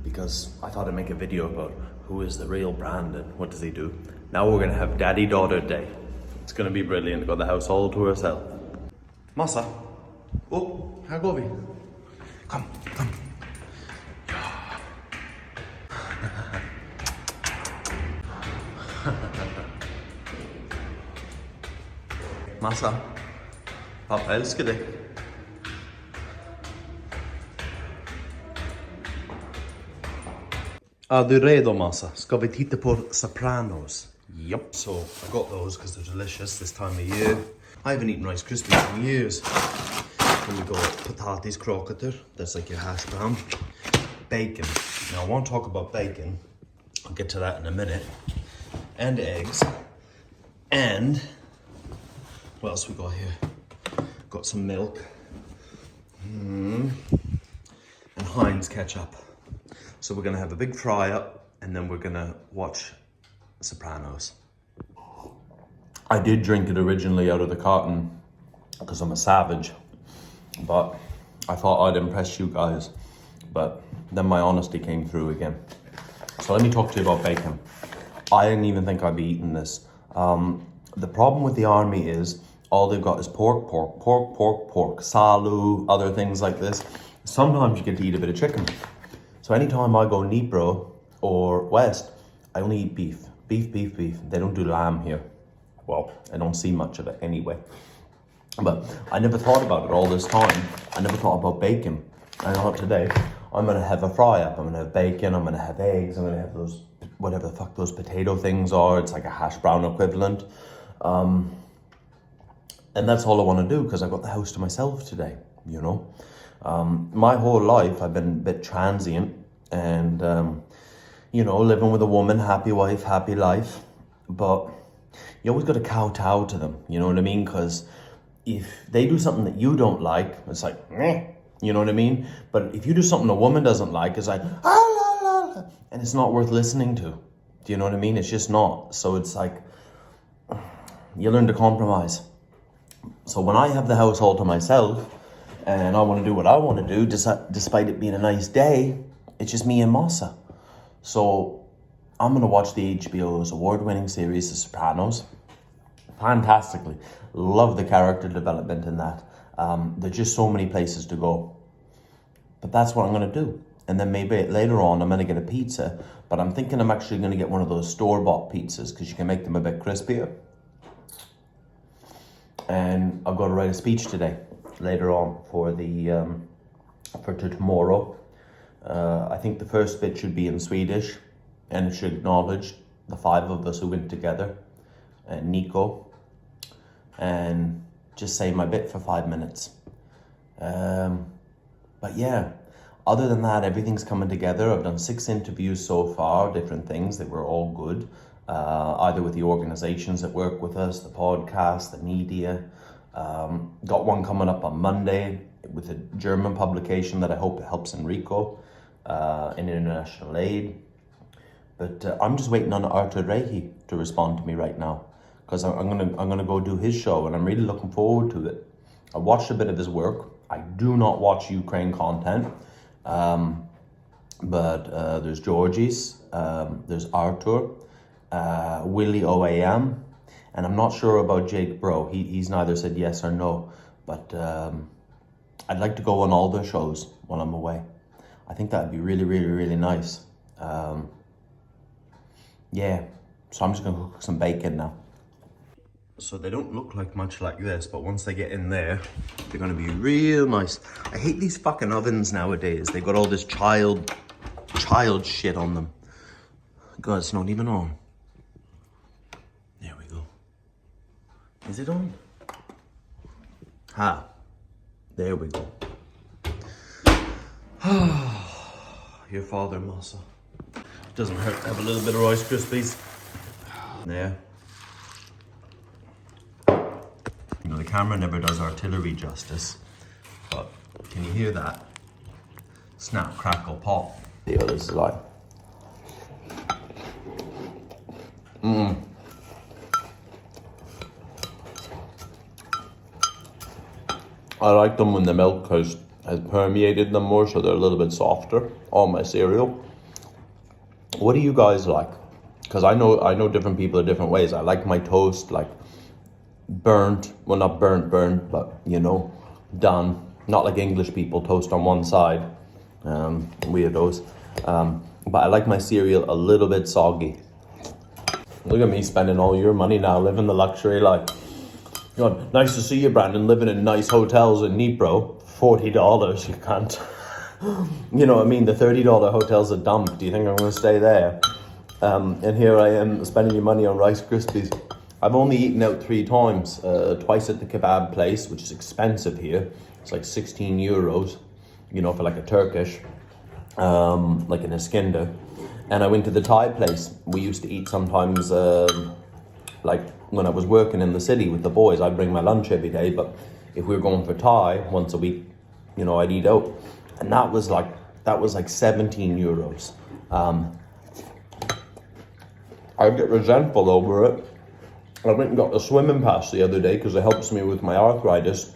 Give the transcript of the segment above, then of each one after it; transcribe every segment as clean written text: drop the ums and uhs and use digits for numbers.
because I thought I'd make a video about who is the real Brandon, what does he do. Now we're gonna have daddy-daughter day. It's gonna be brilliant, got the house all to herself. Massa, oh, här går vi. Kom. Massa, pappa älskar dig. Are du redo, Massa? Ska vi titta på Sopranos? Yep. So I got those because they're delicious this time of year. I haven't eaten Rice Krispies in years. Then we got potatiskroketer. That's like your hash brown. Bacon. Now I want to talk about bacon. I'll get to that in a minute. And eggs. And what else we got here? Got some milk. And Heinz ketchup. So we're gonna have a big fry up and then we're gonna watch Sopranos. I did drink it originally out of the carton because I'm a savage, but I thought I'd impress you guys, but then my honesty came through again. So let me talk to you about bacon. I didn't even think I'd be eating this. The problem with the army is all they've got is pork, salu, other things like this. Sometimes you get to eat a bit of chicken. So anytime I go Dnipro or West, I only eat beef. Beef. They don't do lamb here. Well, I don't see much of it anyway. But I never thought about it all this time. I never thought about bacon. I thought today, I'm gonna have a fry up. I'm gonna have bacon, I'm gonna have eggs, I'm gonna have those, whatever the fuck those potato things are. It's like a hash brown equivalent. And that's all I wanna do because I got the house to myself today, you know. My whole life, I've been a bit transient and, you know, living with a woman, happy wife, happy life. But you always got to kowtow to them, you know what I mean? Because if they do something that you don't like, it's like, meh, you know what I mean? But if you do something a woman doesn't like, it's like, ah, la, la, la, and it's not worth listening to. Do you know what I mean? It's just not. So it's like, you learn to compromise. So when I have the house all to myself, and I want to do what I want to do, despite it being a nice day, it's just me and Massa. So I'm going to watch the HBO's award-winning series, The Sopranos, fantastically. Love the character development in that. There's just so many places to go. But that's what I'm going to do. And then maybe later on, I'm going to get a pizza. But I'm thinking I'm actually going to get one of those store-bought pizzas because you can make them a bit crispier. And I've got to write a speech today, later on, for tomorrow. I think the first bit should be in Swedish, and it should acknowledge the 5 of us who went together, and Nico, and just say my bit for 5 minutes. But yeah, other than that, everything's coming together. I've done 6 interviews so far, different things that were all good, either with the organizations that work with us, the podcast, the media. Got one coming up on Monday with a German publication that I hope helps Enrico in international aid. But I'm just waiting on Artur Rehi to respond to me right now because I'm gonna go do his show and I'm really looking forward to it. I watched a bit of his work. I do not watch Ukraine content, but there's Georgie's, there's Artur, Willie OAM, and I'm not sure about Jake Bro. He's neither said yes or no, but I'd like to go on all their shows while I'm away. I think that'd be really nice. Yeah, so I'm just gonna cook some bacon now. So they don't look like much like this, but once they get in there, they're gonna be real nice. I hate these fucking ovens nowadays. They got all this child shit on them. God, it's not even on. There we go. Is it on? Ha. There we go. Your father, Massa. Doesn't hurt to have a little bit of Rice Krispies. There. You know, the camera never does artillery justice, but can you hear that? Snap, crackle, pop. See what this is like. I like them when the milk has permeated them more, so they're a little bit softer on my cereal. What do you guys like? Because I know different people are different ways. I like my toast like burnt, well not burnt, but you know, done. Not like English people, toast on one side, weirdos. But I like my cereal a little bit soggy. Look at me spending all your money now, living the luxury life. God, nice to see you, Brandon, living in nice hotels in Dnipro. $40, you can't. You know what I mean? The $30 hotel's a dump. Do you think I'm going to stay there? And here I am spending your money on Rice Krispies. I've only eaten out 3 times. Twice at the kebab place, which is expensive here. It's like 16 euros, you know, for like a Turkish, like an Iskender. And I went to the Thai place. We used to eat sometimes, like when I was working in the city with the boys, I'd bring my lunch every day. But if we were going for Thai once a week, you know, I'd eat out. And that was like 17 euros. I get resentful over it. I went and got a swimming pass the other day because it helps me with my arthritis.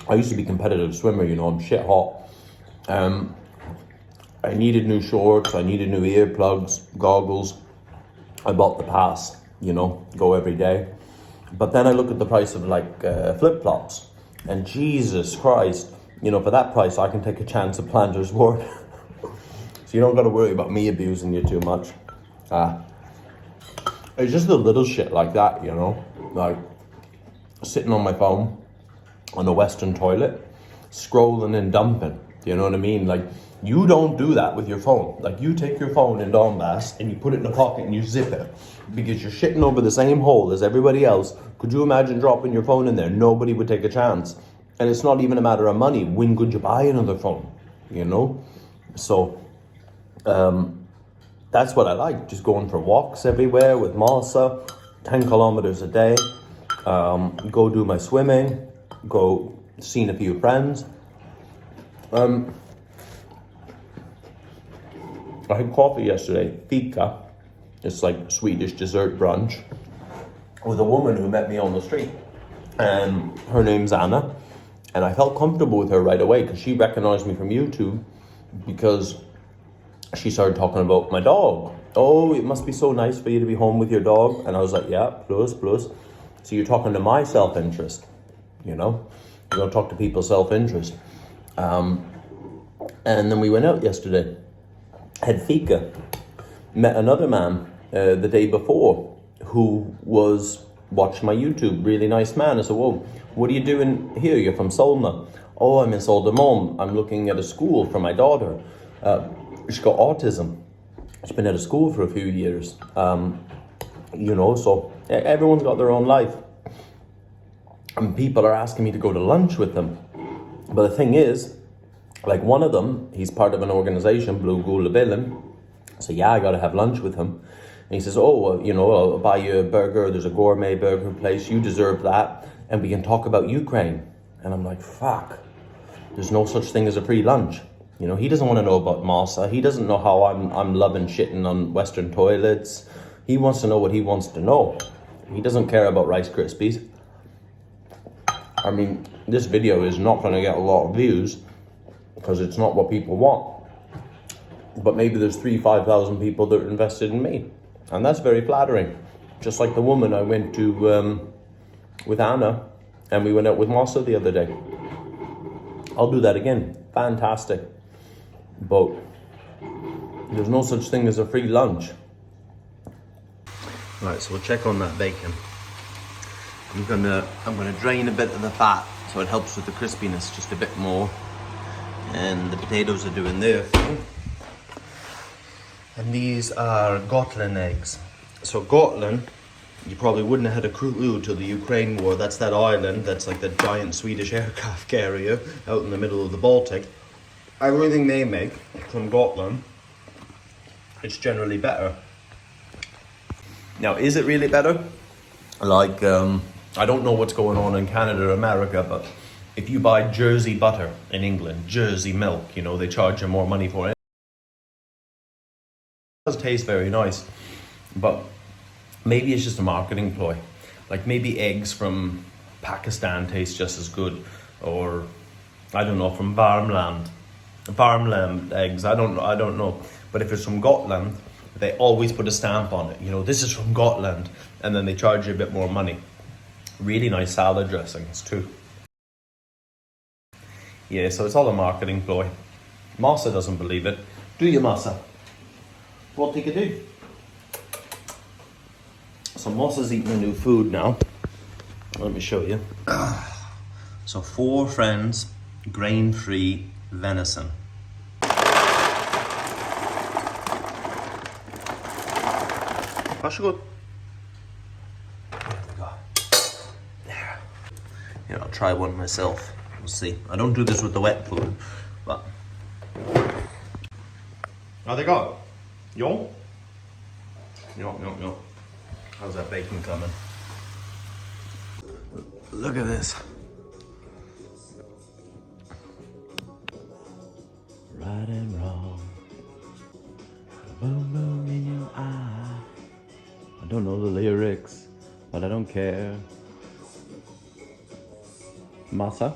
I used to be a competitive swimmer, you know, I'm shit hot. I needed new shorts, I needed new earplugs, goggles. I bought the pass, you know, go every day. But then I look at the price of like flip-flops, and Jesus Christ, you know, for that price I can take a chance at Planter's Ward. So you don't got to worry about me abusing you too much. It's just the little shit like that, you know, like sitting on my phone on the Western toilet, scrolling and dumping, you know what I mean? Like, you don't do that with your phone. Like, you take your phone in Donbas and you put it in a pocket and you zip it because you're shitting over the same hole as everybody else. Could you imagine dropping your phone in there? Nobody would take a chance. And it's not even a matter of money. When could you buy another phone, you know? So, that's what I like, just going for walks everywhere with Malsa, 10 kilometers a day, go do my swimming, go seeing a few friends. I had coffee yesterday, fika, it's like Swedish dessert brunch, with a woman who met me on the street, and her name's Anna, and I felt comfortable with her right away because she recognized me from YouTube because she started talking about my dog. Oh, it must be so nice for you to be home with your dog. And I was like, yeah, plus. So you're talking to my self-interest, you know? You don't talk to people's self-interest. And then we went out yesterday, had fika, met another man the day before who was watching my YouTube, really nice man. I said, whoa, what are you doing here? You're from Solna. Oh, I'm in Soldermon. I'm looking at a school for my daughter. She's got autism. She's been out of school for a few years. You know, so everyone's got their own life. And people are asking me to go to lunch with them. But the thing is, like one of them, he's part of an organization, Blue Gula Billen. So yeah, I got to have lunch with him. And he says, oh, well, you know, I'll buy you a burger. There's a gourmet burger place. You deserve that. And we can talk about Ukraine. And I'm like, fuck. There's no such thing as a free lunch. You know, he doesn't want to know about Masa. He doesn't know how I'm loving shitting on Western toilets. He wants to know what he wants to know. He doesn't care about Rice Krispies. I mean, this video is not going to get a lot of views because it's not what people want. But maybe there's 5,000 people that are invested in me. And that's very flattering. Just like the woman I went to with Anna, and we went out with Masa the other day. I'll do that again. Fantastic. But there's no such thing as a free lunch. Right, so we'll check on that bacon. I'm gonna drain a bit of the fat so it helps with the crispiness just a bit more. And the potatoes are doing their thing. And these are Gotland eggs. So Gotland, you probably wouldn't have had a clue till the Ukraine war. That's that island, that's like the giant Swedish aircraft carrier out in the middle of the Baltic. Everything they make from Gotland, it's generally better. Now, is it really better? Like, I don't know what's going on in Canada or America, but if you buy Jersey butter in England, Jersey milk, you know, they charge you more money for it. It does taste very nice, but maybe it's just a marketing ploy. Like maybe eggs from Pakistan taste just as good, or I don't know, from farmland eggs. I don't know. But if it's from Gotland, they always put a stamp on it. You know, this is from Gotland, and then they charge you a bit more money. Really nice salad dressings too. Yeah, so it's all a marketing ploy. Massa doesn't believe it. Do you, Massa? What you can do? So Massa's eating a new food now. Let me show you. So 4 friends, grain-free venison. Varsågod. There we go. There. Here, I'll try one myself. We'll see. I don't do this with the wet food, but... How'd they go? Yo? Yo. How's that bacon coming? Look at this. Right and wrong. Boom, boom in your eye. I don't know the lyrics, but I don't care. Massa?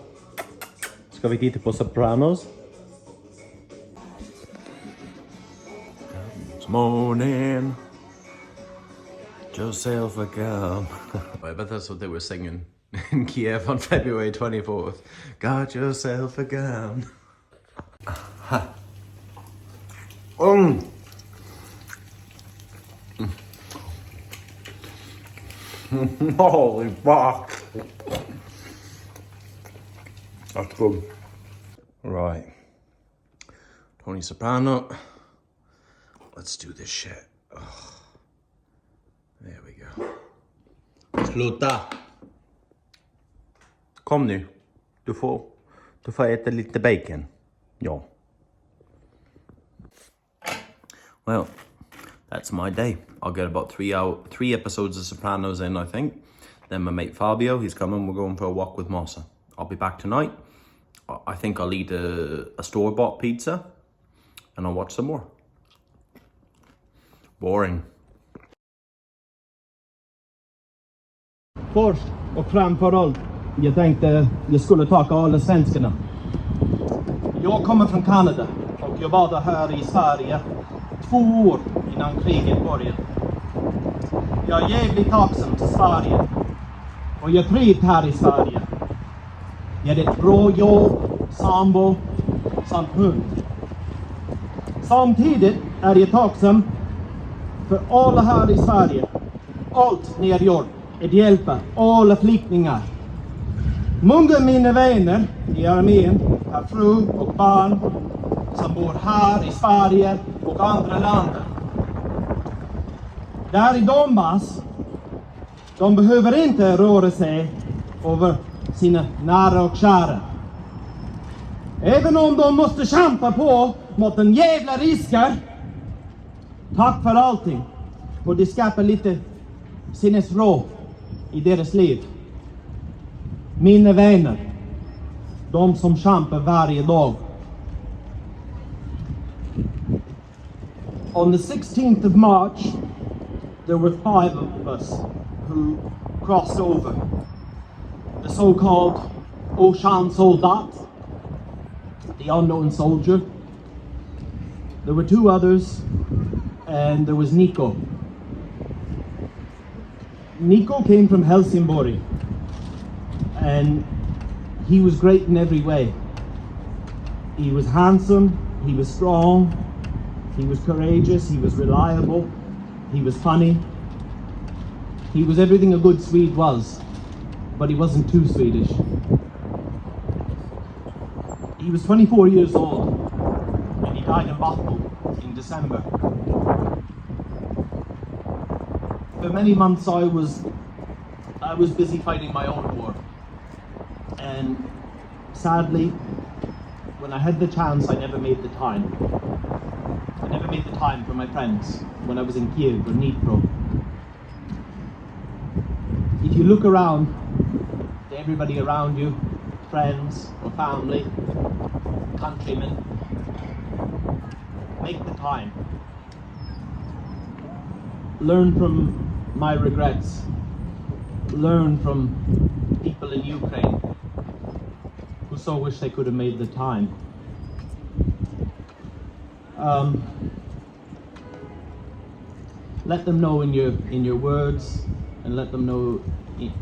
Ska vi titta på Sopranos? It's morning. Yourself a gun. I bet that's what they were singing in Kiev on February 24th. Got yourself a gun. Holy fuck. That's good. Right. Tony Soprano. Let's do this shit. Oh. There we go. Sluta. Kom nu. Du får äta lite bacon. Ja. Well, that's my day. I'll get about 3 episodes of Sopranos in, I think. Then my mate Fabio, he's coming. We're going for a walk with Massa. I'll be back tonight. I think I'll eat a store-bought pizza. And I'll watch some more. Boring. Först och framför allt, jag tänkte jag skulle tacka alla svenskarna. Jag kommer från Kanada och jag var här i Sverige 2 år innan kriget började. Jag är jävligt tacksam till Sverige och jag trivs här i Sverige. Jag hade ett bra jobb, sambo samt hund. Samtidigt är jag tacksam för alla här i Sverige. Allt ni har gjort att hjälpa alla flyktingar. Många av mina vänner i armén har fru och barn som bor här i Sverige och andra länder. Där i Donbas, de behöver inte röra sig över sina nära och kära. Även om de måste kämpa på mot en jävla risker. Tack för allting. Och det skapar lite sinnesro i deras liv. Mina vänner. De som kämpar varje dag. On the 16th of March, there were 5 of us who crossed over. The so-called Ocean Soldat, the unknown soldier. There were 2 others, and there was Nico. Nico came from Helsingborg, and he was great in every way. He was handsome, he was strong, he was courageous, he was reliable, he was funny. He was everything a good Swede was, but he wasn't too Swedish. He was 24 years old, and he died in battle in December. For many months I was busy fighting my own war. And sadly, when I had the chance, I never made the time. I never made the time for my friends when I was in Kiev or Dnipro. If you look around, to everybody around you, friends or family, countrymen, make the time. Learn from my regrets. Learn from people in Ukraine who so wish they could have made the time. let them know in your words, and let them know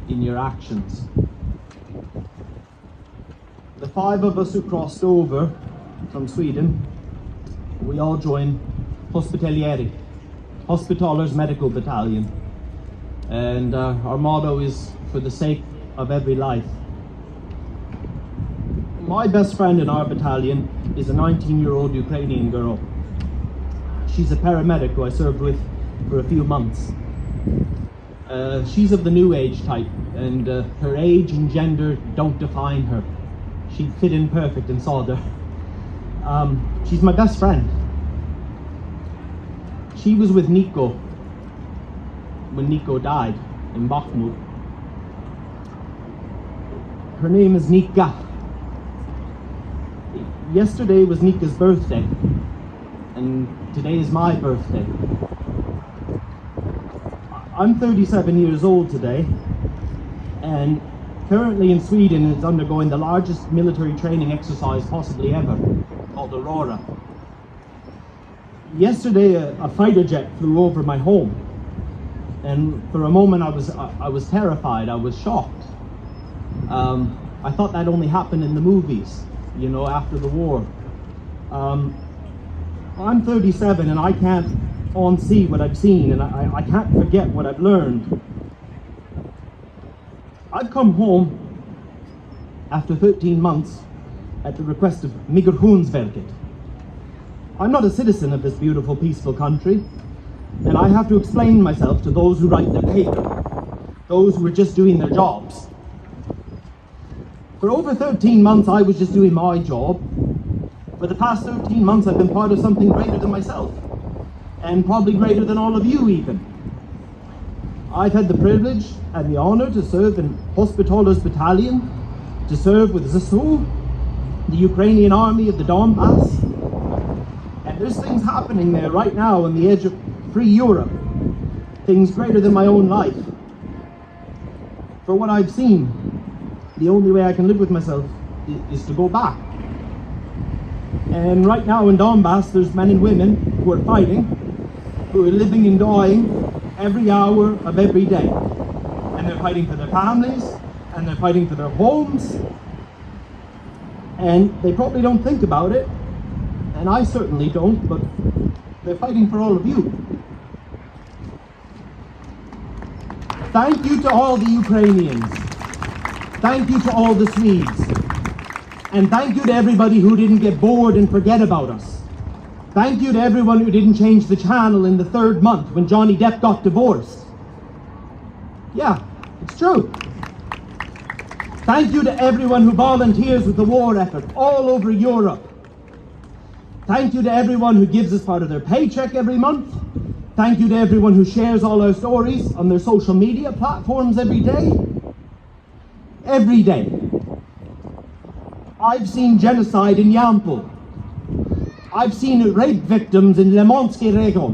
in your actions. The 5 of us who crossed over from Sweden, we all joined Hospitalieri, Hospitalers Medical Battalion. And our motto is, for the sake of every life. My best friend in our battalion is a 19-year-old Ukrainian girl. She's a paramedic who I served with for a few months. She's of the new age type, and her age and gender don't define her. She'd fit in perfect in Solder. She's my best friend. She was with Nico when Nico died in Bakhmut. Her name is Nika. Yesterday was Nika's birthday, and today is my birthday. I'm 37 years old today, and currently in Sweden it's undergoing the largest military training exercise possibly ever, called Aurora. Yesterday a fighter jet flew over my home, and for a moment I was terrified, I was shocked. I thought that only happened in the movies, you know, after the war. I'm 37 and I can't unsee what I've seen, and I can't forget what I've learned. I've come home after 13 months at the request of Migrationsverket. I'm not a citizen of this beautiful, peaceful country, and I have to explain myself to those who write their paper, those who are just doing their jobs. For over 13 months I was just doing my job. For the past 13 months I've been part of something greater than myself, and probably greater than all of you even. I've had the privilege and the honor to serve in Hospitalers Battalion, to serve with ZSU, the Ukrainian army of the Donbas. And there's things happening there right now on the edge of free Europe, things greater than my own life. For what I've seen, the only way I can live with myself is to go back. And right now in Donbas, there's men and women who are fighting, who are living and dying every hour of every day. And they're fighting for their families, and they're fighting for their homes. And they probably don't think about it, and I certainly don't, but they're fighting for all of you. Thank you to all the Ukrainians. Thank you to all the Swedes. And thank you to everybody who didn't get bored and forget about us. Thank you to everyone who didn't change the channel in the 3rd month when Johnny Depp got divorced. Yeah, it's true. Thank you to everyone who volunteers with the war effort all over Europe. Thank you to everyone who gives us part of their paycheck every month. Thank you to everyone who shares all our stories on their social media platforms every day. Every day. I've seen genocide in Yampol. I've seen rape victims in Lemonski Region.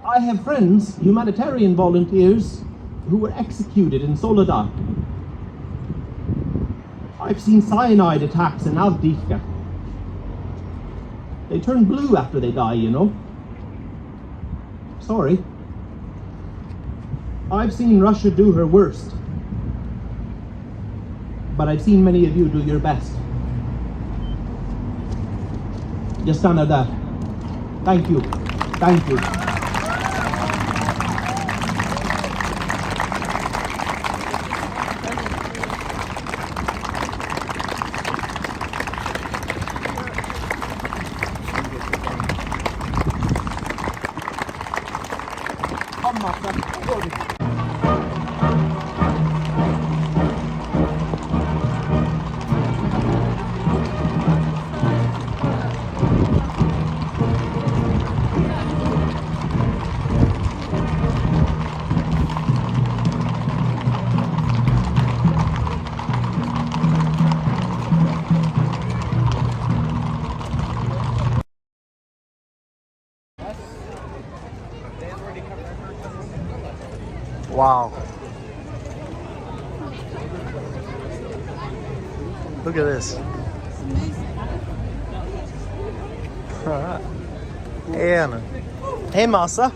I have friends, humanitarian volunteers, who were executed in Soledar. I've seen cyanide attacks in Avdiivka. They turn blue after they die, you know. Sorry. I've seen Russia do her worst. But I've seen many of you do your best. Jag stannar där. Thank you. Thank you. Wow. Look at this. Ena. Hey Massa,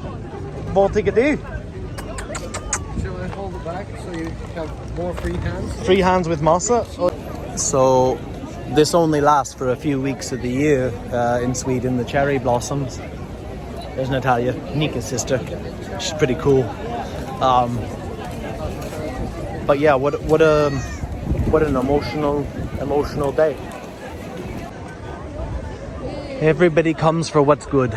vad tycker du? Shall I hold it back so you have more free hands? Free hands with Massa. So this only lasts for a few weeks of the year in Sweden, the cherry blossoms. There's Natalia, Nika's sister. She's pretty cool. But yeah, what an emotional day. Everybody comes for what's good.